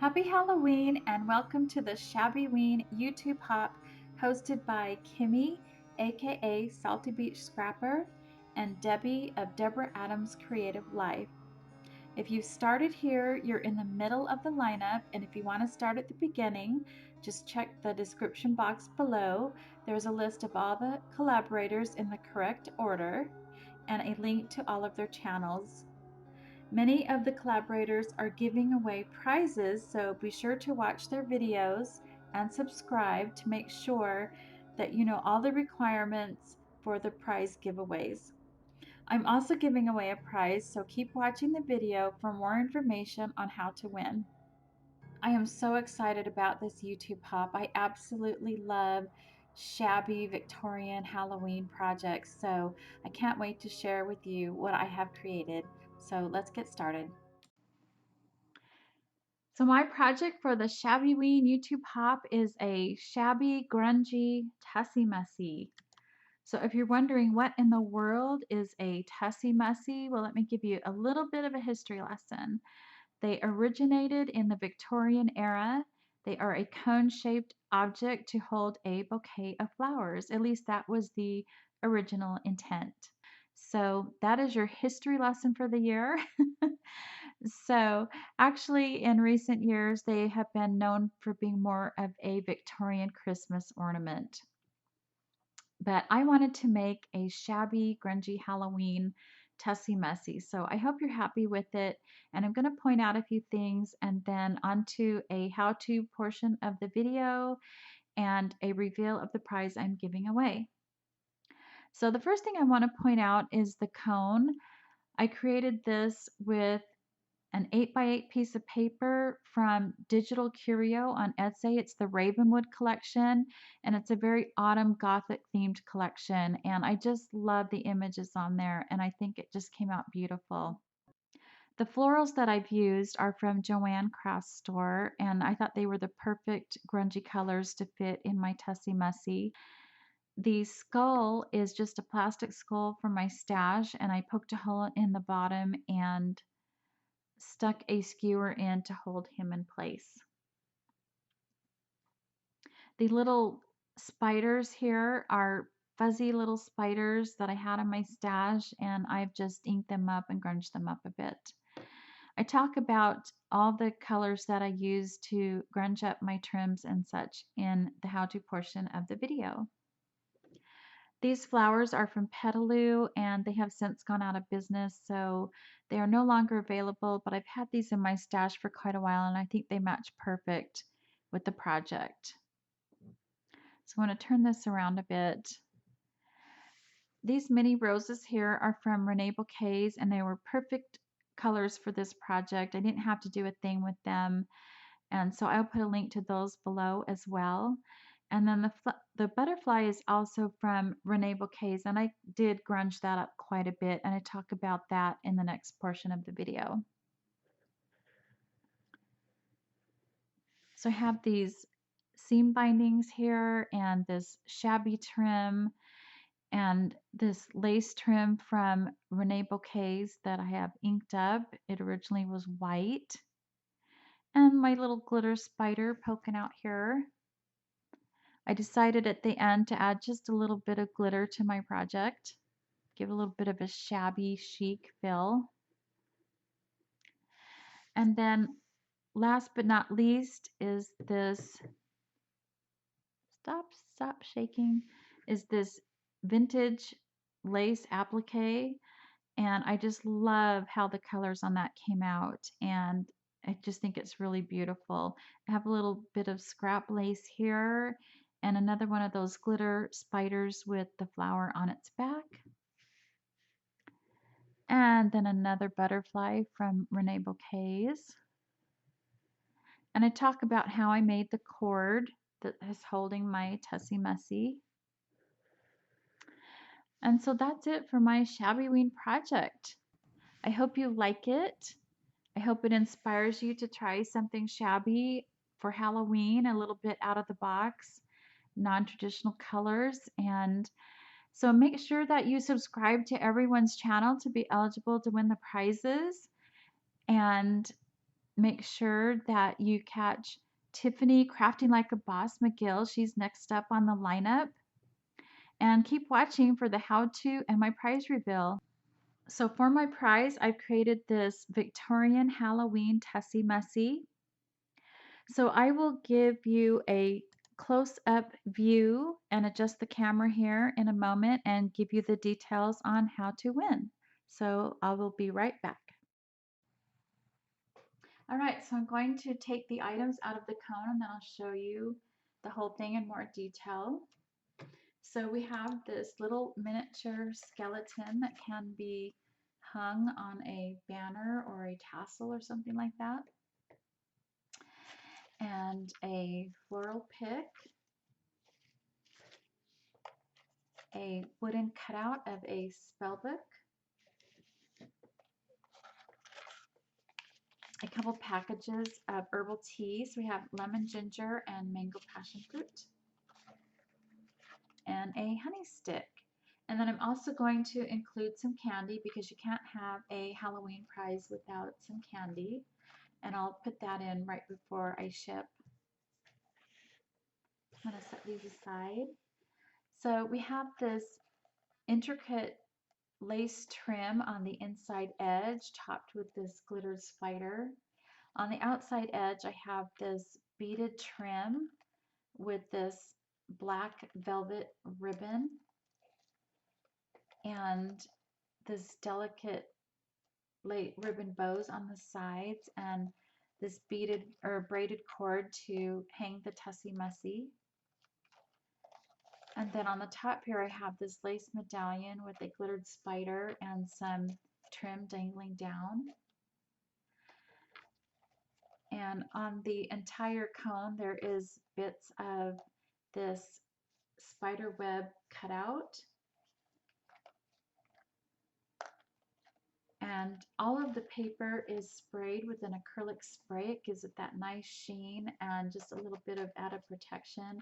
Happy Halloween and welcome to the Shabby-ween YouTube Hop hosted by Kimmy, AKA Salty Beach Scrapper, and Debbie of DeborahAdams Creative Life. If you started here, you're in the middle of the lineup, and if you want to start at the beginning, just check the description box below. There's a list of all the collaborators in the correct order and a link to all of their channels. Many of the collaborators are giving away prizes, so be sure to watch their videos and subscribe to make sure that you know all the requirements for the prize giveaways. I'm also giving away a prize, so keep watching the video for more information on how to win. I am so excited about this YouTube Hop. I absolutely love shabby Victorian Halloween projects, so I can't wait to share with you what I have created. So let's get started. So my project for the Shabby-ween YouTube Hop is a shabby, grungy, tussy mussy. So if you're wondering what in the world is a tussy mussy, well, let me give you a little bit of a history lesson. They originated in the Victorian era. They are a cone-shaped object to hold a bouquet of flowers. At least that was the original intent. So that is your history lesson for the year. So actually in recent years, they have been known for being more of a Victorian Christmas ornament. But I wanted to make a shabby, grungy Halloween tussy mussy. So I hope you're happy with it. And I'm going to point out a few things and then onto a how-to portion of the video and a reveal of the prize I'm giving away. So the first thing I want to point out is the cone. I created this with an 8x8 piece of paper from Digital Curio on Etsy. It's the Ravenwood collection, and it's a very autumn gothic themed collection. And I just love the images on there, and I think it just came out beautiful. The florals that I've used are from Joanne Craft Store, and I thought they were the perfect grungy colors to fit in my Tussy Mussy. The skull is just a plastic skull from my stash, and I poked a hole in the bottom and stuck a skewer in to hold him in place. The little spiders here are fuzzy little spiders that I had in my stash, and I've just inked them up and grunged them up a bit. I talk about all the colors that I use to grunge up my trims and such in the how-to portion of the video. These flowers are from Petaloo, and they have since gone out of business, so they are no longer available, but I've had these in my stash for quite a while, and I think they match perfect with the project. So I want to turn this around a bit. These mini roses here are from Renee Bouquets, and they were perfect colors for this project. I didn't have to do a thing with them, and so I'll put a link to those below as well. And then the butterfly is also from Renee Bouquets, and I did grunge that up quite a bit, and I talk about that in the next portion of the video. So I have these seam bindings here, and this shabby trim, and this lace trim from Renee Bouquets that I have inked up. It originally was white. And my little glitter spider poking out here. I decided at the end to add just a little bit of glitter to my project, give a little bit of a shabby chic feel. And then last but not least is this, stop shaking, is this vintage lace applique. And I just love how the colors on that came out, and I just think it's really beautiful. I have a little bit of scrap lace here and another one of those glitter spiders with the flower on its back. And then another butterfly from Renee Bouquets. And I talk about how I made the cord that is holding my Tussy Mussy. And so that's it for my Shabby-ween project. I hope you like it. I hope it inspires you to try something shabby for Halloween, a little bit out of the box, non-traditional colors. And so make sure that you subscribe to everyone's channel to be eligible to win the prizes. And make sure that you catch Tiffany Crafting Like a Boss McGill. She's next up on the lineup. And keep watching for the how-to and my prize reveal. So for my prize, I've created this Victorian Halloween Tessie Messy. So I will give you a close-up view and adjust the camera here in a moment and give you the details on how to win. So I will be right back. All right, so I'm going to take the items out of the cone and then I'll show you the whole thing in more detail. So we have this little miniature skeleton that can be hung on a banner or a tassel or something like that. And a floral pick, a wooden cutout of a spell book, a couple packages of herbal teas. We have lemon ginger and mango passion fruit, and a honey stick. And then I'm also going to include some candy because you can't have a Halloween prize without some candy. And I'll put that in right before I ship. I'm going to set these aside. So we have this intricate lace trim on the inside edge, topped with this glittered spider. On the outside edge, I have this beaded trim with this black velvet ribbon and this delicate ribbon bows on the sides and this beaded or braided cord to hang the Tessie Messy. And then on the top here I have this lace medallion with a glittered spider and some trim dangling down. And on the entire cone there is bits of this spider web cutout. And all of the paper is sprayed with an acrylic spray. It gives it that nice sheen and just a little bit of added protection.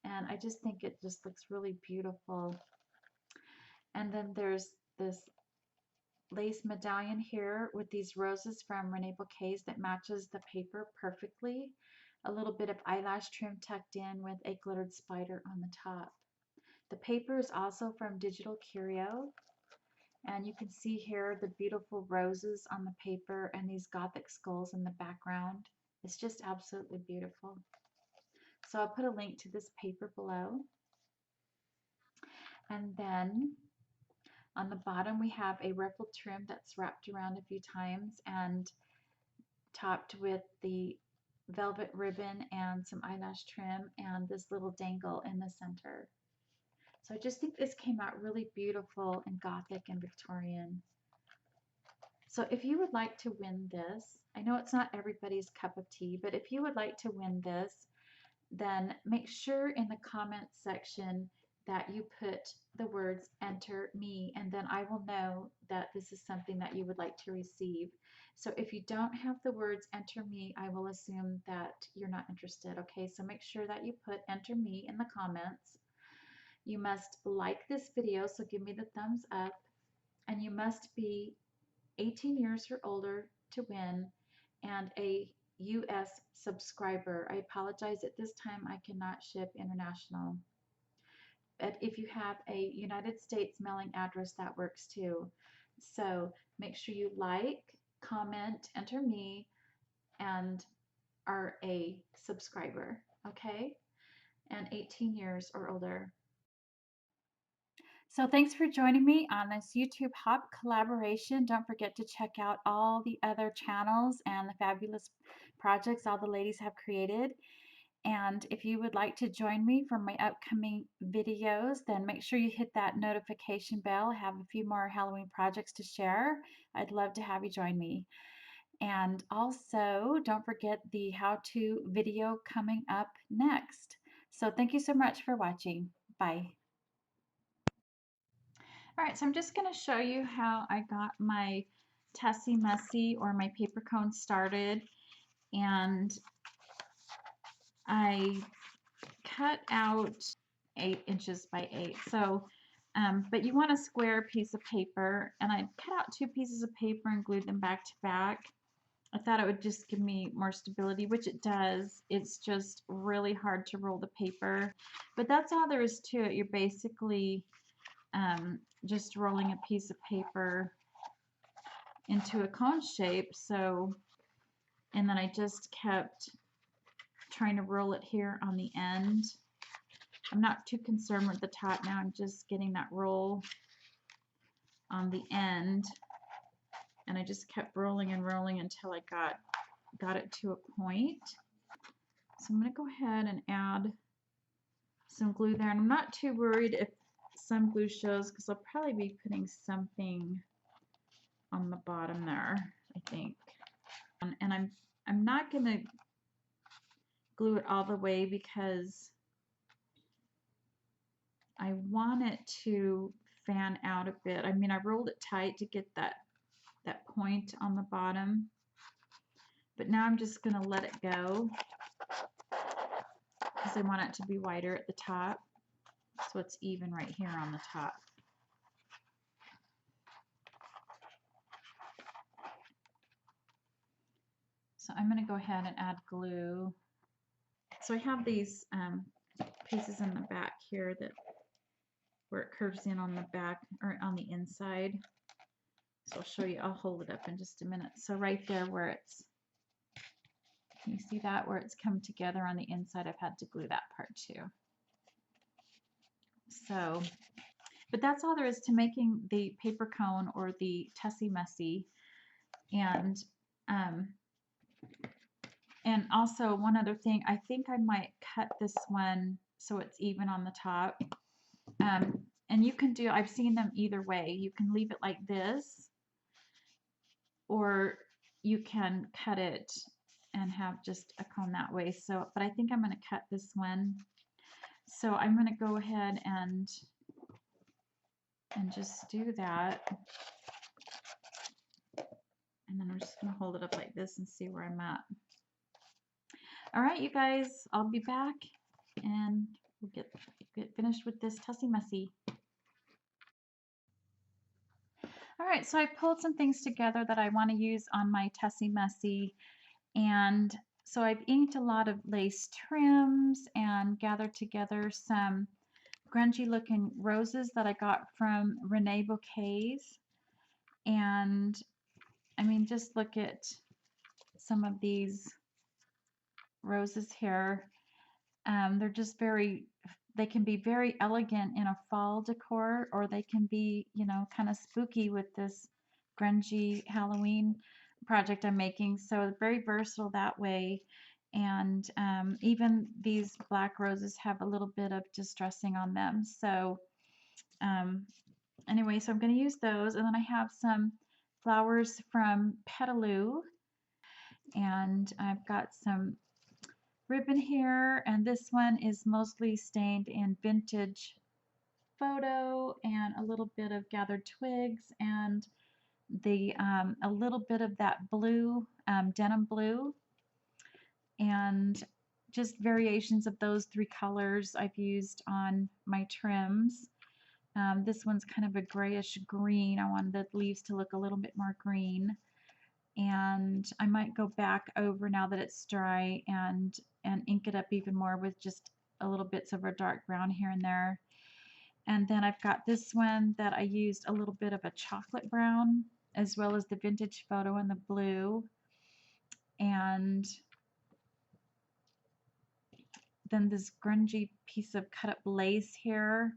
And I just think it just looks really beautiful. And then there's this lace medallion here with these roses from Renee Bouquets that matches the paper perfectly. A little bit of eyelash trim tucked in with a glittered spider on the top. The paper is also from Digital Curio. And you can see here the beautiful roses on the paper and these gothic skulls in the background. It's just absolutely beautiful. So I'll put a link to this paper below. And then on the bottom we have a ruffled trim that's wrapped around a few times and topped with the velvet ribbon and some eyelash trim and this little dangle in the center. So I just think this came out really beautiful and gothic and Victorian. So if you would like to win this, I know it's not everybody's cup of tea, but if you would like to win this, then make sure in the comments section that you put the words enter me, and then I will know that this is something that you would like to receive. So if you don't have the words enter me, I will assume that you're not interested. Okay, so make sure that you put enter me in the comments. You must like this video, so give me the thumbs up, and you must be 18 years or older to win, and a US subscriber. I apologize, at this time I cannot ship international. But if you have a United States mailing address, that works too. So make sure you like, comment, enter me, and are a subscriber, okay? And 18 years or older. So thanks for joining me on this YouTube Hop collaboration. Don't forget to check out all the other channels and the fabulous projects all the ladies have created. And if you would like to join me for my upcoming videos, then make sure you hit that notification bell. I have a few more Halloween projects to share. I'd love to have you join me. And also, don't forget the how-to video coming up next. So thank you so much for watching. Bye. All right, so I'm just going to show you how I got my Tessie Messy or my paper cone started. And I cut out 8 inches by 8. So, but you want a square piece of paper, and I cut out 2 pieces of paper and glued them back to back. I thought it would just give me more stability, which it does. It's just really hard to roll the paper. But that's all there is to it. You're basically just rolling a piece of paper into a cone shape. So, and then I just kept trying to roll it here on the end. I'm not too concerned with the top now. I'm just getting that roll on the end. And I just kept rolling and rolling until I got it to a point. So I'm going to go ahead and add some glue there. And I'm not too worried if some glue shows because I'll probably be putting something on the bottom there, I think. And I'm not going to glue it all the way because I want it to fan out a bit. I mean, I rolled it tight to get that point on the bottom, but now I'm just going to let it go because I want it to be wider at the top so it's even right here on the top. So I'm going to go ahead and add glue. So I have these pieces in the back here that where it curves in on the back or on the inside. So I'll show you, I'll hold it up in just a minute. So right there where it's, can you see that where it's come together on the inside? I've had to glue that part too. So, but that's all there is to making the paper cone or the Tessie Messy. And also one other thing, I think I might cut this one so it's even on the top. And you can do, I've seen them either way. You can leave it like this, or you can cut it and have just a cone that way. So, but I think I'm going to cut this one. So I'm going to go ahead and just do that. And then I'm just going to hold it up like this and see where I'm at. All right, you guys, I'll be back and we'll get finished with this Tessie Messy. All right, so I pulled some things together that I want to use on my Tessie Messy. And so I've inked a lot of lace trims and gathered together some grungy looking roses that I got from Renee Bouquets. And I mean, just look at some of these roses here. They're just they can be very elegant in a fall decor, or they can be, you know, kind of spooky with this grungy Halloween project I'm making. So very versatile that way. And even these black roses have a little bit of distressing on them. So anyway, so I'm going to use those. And then I have some flowers from Petaloo. And I've got some ribbon here, and this one is mostly stained in vintage photo and a little bit of gathered twigs and the a little bit of that blue, denim blue, and just variations of those three colors I've used on my trims. This one's kind of a grayish green. I wanted the leaves to look a little bit more green. And I might go back over now that it's dry and ink it up even more with just a little bits of a dark brown here and there. And then I've got this one that I used a little bit of a chocolate brown as well as the vintage photo in the blue. And then this grungy piece of cut up lace here.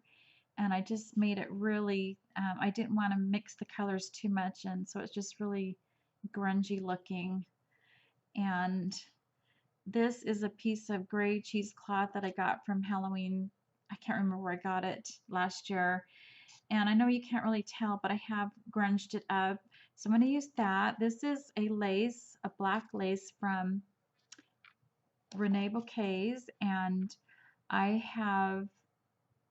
And I just made it really, I didn't want to mix the colors too much, and so it's just really grungy looking. And this is a piece of gray cheesecloth that I got from Halloween. I can't remember where I got it last year. And I know you can't really tell, but I have grunged it up. So I'm going to use that. This is a lace, a black lace from Renee Bouquets, and I have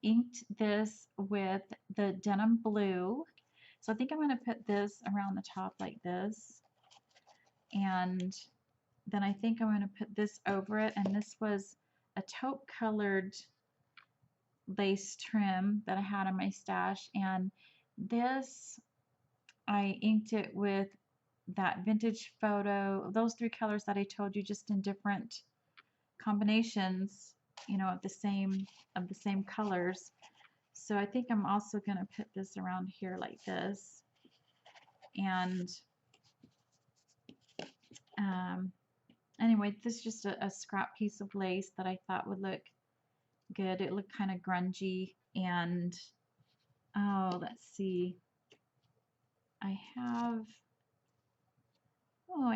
inked this with the denim blue. So I think I'm going to put this around the top like this. And then I think I'm going to put this over it, and this was a taupe colored lace trim that I had in my stash, and this I inked it with that vintage photo, those 3 colors that I told you, just in different combinations, you know, of the same colors. So I think I'm also going to put this around here like this. And anyway, this is just a scrap piece of lace that I thought would look good. It looked kind of grungy. And oh, let's see. I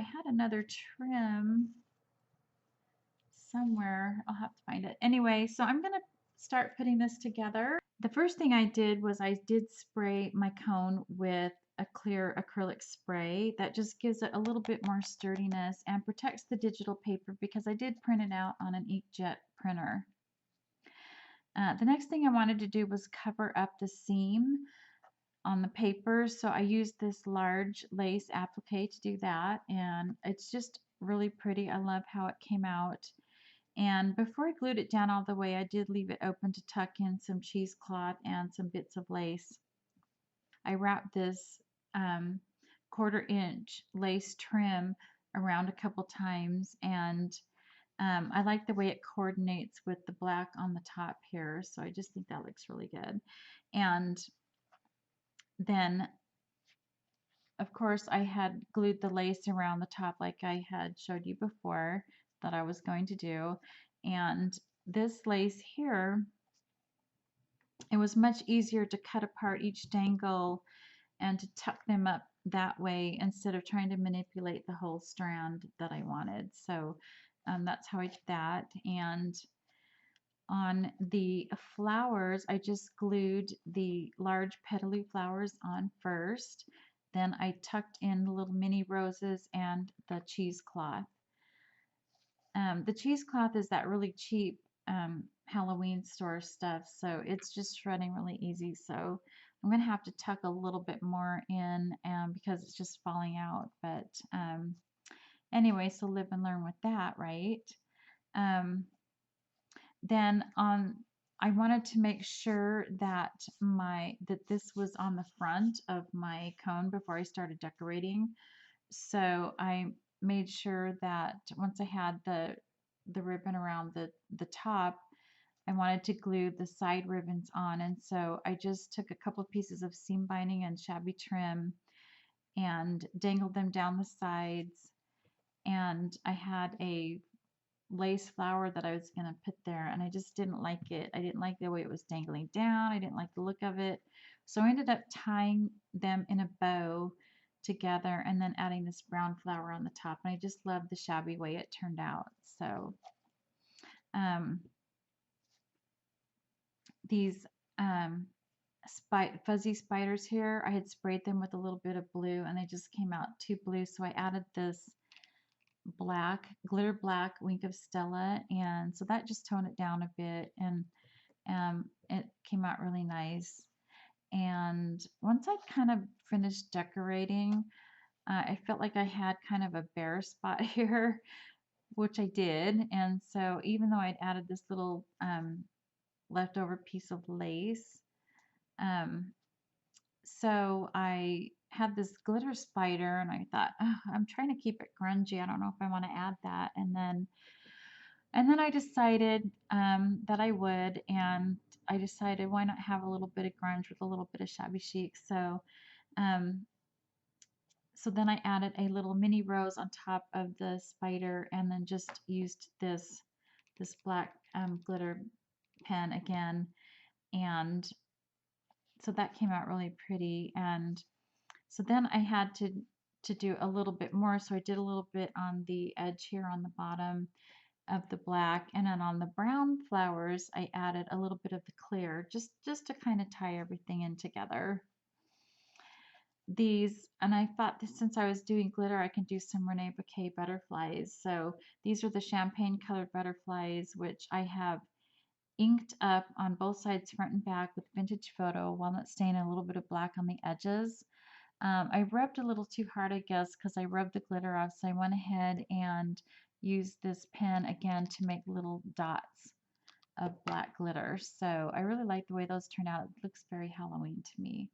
had another trim somewhere. I'll have to find it. Anyway, so I'm going to start putting this together. The first thing I did was I did spray my cone with a clear acrylic spray that just gives it a little bit more sturdiness and protects the digital paper because I did print it out on an inkjet printer. The next thing I wanted to do was cover up the seam on the paper, so I used this large lace applique to do that, and it's just really pretty. I love how it came out. And before I glued it down all the way, I did leave it open to tuck in some cheesecloth and some bits of lace. I wrapped this 1/4 inch lace trim around a couple times, and I like the way it coordinates with the black on the top here, so I just think that looks really good. And then, of course, I had glued the lace around the top like I had showed you before that I was going to do. And this lace here, it was much easier to cut apart each dangle and to tuck them up that way instead of trying to manipulate the whole strand that I wanted. So that's how I did that. And on the flowers, I just glued the large petaloo flowers on first. Then I tucked in the little mini roses and the cheesecloth. The cheesecloth is that really cheap Halloween store stuff, so it's just shredding really easy. So I'm going to have to tuck a little bit more in because it's just falling out. But anyway, so live and learn with that, right? Then I wanted to make sure that this was on the front of my cone before I started decorating. So I made sure that once I had the ribbon around the top, I wanted to glue the side ribbons on, and so I just took a couple of pieces of seam binding and shabby trim and dangled them down the sides, and I had a lace flower that I was going to put there, and I just didn't like it. I didn't like the way it was dangling down. I didn't like the look of it. So I ended up tying them in a bow together and then adding this brown flower on the top. And I just love the shabby way it turned out. So these fuzzy spiders here, I had sprayed them with a little bit of blue and they just came out too blue. So I added this black, glitter black Wink of Stella, and so that just toned it down a bit, and it came out really nice. And once I kind of finished decorating, I felt like I had kind of a bare spot here, which I did. And so even though I'd added this little leftover piece of lace, so I had this glitter spider and I thought, oh, I'm trying to keep it grungy. I don't know if I want to add that. And then I decided that I would, and I decided why not have a little bit of grunge with a little bit of shabby chic. So so then I added a little mini rose on top of the spider, and then just used this black glitter pen again, and so that came out really pretty. And so then I had to do a little bit more, so I did a little bit on the edge here on the bottom of the black, and then on the brown flowers I added a little bit of the clear, just to kind of tie everything in together. And I thought that since I was doing glitter, I can do some Rene Bouquet butterflies. So these are the champagne colored butterflies, which I have inked up on both sides, front and back, with vintage photo, walnut stain, and a little bit of black on the edges. I rubbed a little too hard, I guess, because I rubbed the glitter off. So I went ahead and used this pen again to make little dots of black glitter. So I really like the way those turned out. It looks very Halloween to me.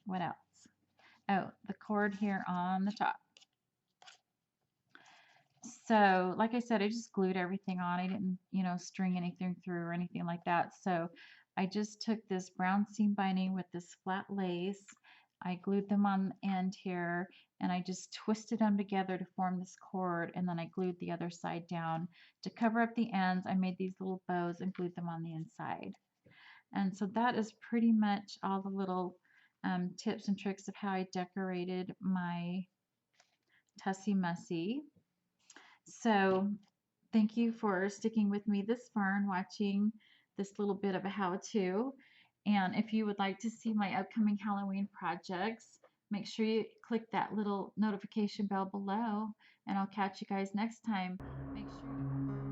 What else? Oh, the cord here on the top. So, like I said, I just glued everything on. I didn't, string anything through or anything like that. So I just took this brown seam binding with this flat lace. I glued them on the end here, and I just twisted them together to form this cord, and then I glued the other side down. To cover up the ends, I made these little bows and glued them on the inside. And so that is pretty much all the little tips and tricks of how I decorated my Tussie Mussy. So thank you for sticking with me this far and watching this little bit of a how-to. And if you would like to see my upcoming Halloween projects, make sure you click that little notification bell below, and I'll catch you guys next time. Make sure